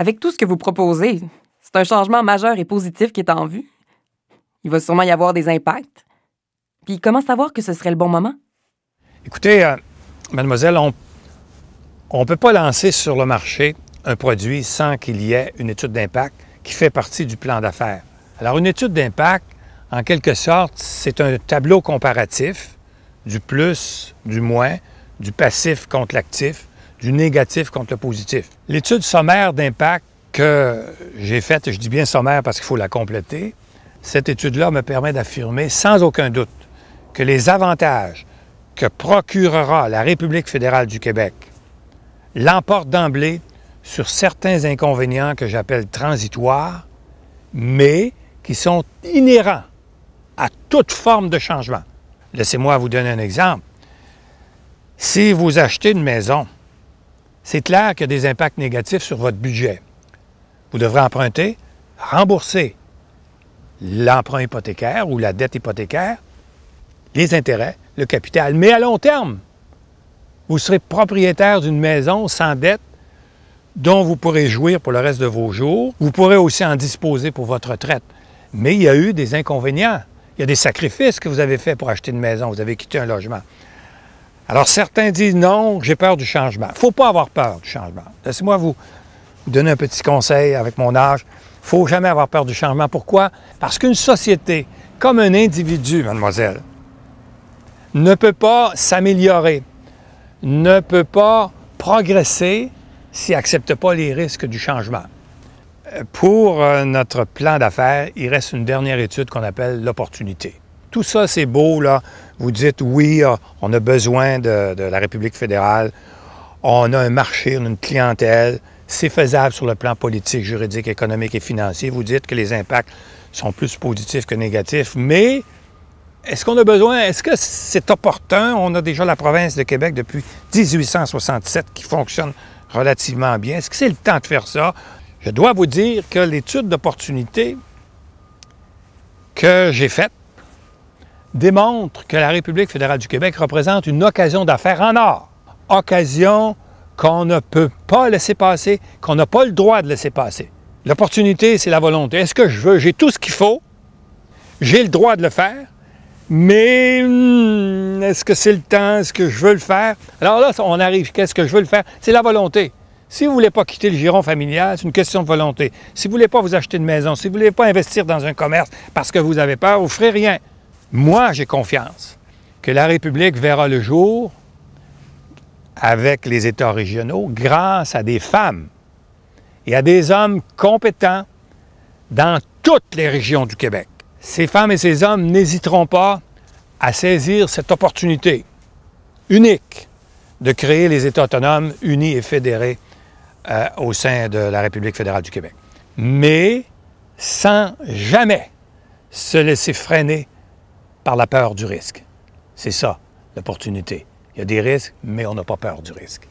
Avec tout ce que vous proposez, c'est un changement majeur et positif qui est en vue. Il va sûrement y avoir des impacts. Puis comment savoir que ce serait le bon moment? Écoutez, mademoiselle, on ne peut pas lancer sur le marché un produit sans qu'il y ait une étude d'impact qui fait partie du plan d'affaires. Alors, une étude d'impact, en quelque sorte, c'est un tableau comparatif du plus, du moins, du passif contre l'actif, du négatif contre le positif. L'étude sommaire d'impact que j'ai faite, je dis bien sommaire parce qu'il faut la compléter, cette étude-là me permet d'affirmer sans aucun doute que les avantages que procurera la République fédérale du Québec l'emportent d'emblée sur certains inconvénients que j'appelle transitoires, mais qui sont inhérents à toute forme de changement. Laissez-moi vous donner un exemple. Si vous achetez une maison, c'est clair qu'il y a des impacts négatifs sur votre budget. Vous devrez emprunter, rembourser l'emprunt hypothécaire ou la dette hypothécaire, les intérêts, le capital. Mais à long terme, vous serez propriétaire d'une maison sans dette dont vous pourrez jouir pour le reste de vos jours. Vous pourrez aussi en disposer pour votre retraite. Mais il y a eu des inconvénients. Il y a des sacrifices que vous avez faits pour acheter une maison. Vous avez quitté un logement. Alors, certains disent non, j'ai peur du changement. Il ne faut pas avoir peur du changement. Laissez-moi vous donner un petit conseil avec mon âge. Il ne faut jamais avoir peur du changement. Pourquoi? Parce qu'une société, comme un individu, mademoiselle, ne peut pas s'améliorer, ne peut pas progresser s'il n'accepte pas les risques du changement. Pour notre plan d'affaires, il reste une dernière étude qu'on appelle l'opportunité. Tout ça, c'est beau, là. Vous dites, oui, on a besoin de la République fédérale, on a un marché, on a une clientèle, c'est faisable sur le plan politique, juridique, économique et financier. Vous dites que les impacts sont plus positifs que négatifs, mais est-ce qu'on a besoin, est-ce que c'est opportun? On a déjà la province de Québec depuis 1867 qui fonctionne relativement bien. Est-ce que c'est le temps de faire ça? Je dois vous dire que l'étude d'opportunité que j'ai faite démontre que la République fédérale du Québec représente une occasion d'affaires en or. Occasion qu'on ne peut pas laisser passer, qu'on n'a pas le droit de laisser passer. L'opportunité, c'est la volonté. Est-ce que je veux? J'ai tout ce qu'il faut. J'ai le droit de le faire. Mais est-ce que c'est le temps? Est-ce que je veux le faire? Alors là, on arrive. Qu'est-ce que je veux le faire? C'est la volonté. Si vous ne voulez pas quitter le giron familial, c'est une question de volonté. Si vous ne voulez pas vous acheter une maison, si vous ne voulez pas investir dans un commerce parce que vous avez peur, vous ne ferez rien. Moi, j'ai confiance que la République verra le jour avec les États régionaux grâce à des femmes et à des hommes compétents dans toutes les régions du Québec. Ces femmes et ces hommes n'hésiteront pas à saisir cette opportunité unique de créer les États autonomes unis et fédérés au sein de la République fédérale du Québec. Mais sans jamais se laisser freiner par la peur du risque. C'est ça, l'opportunité. Il y a des risques, mais on n'a pas peur du risque.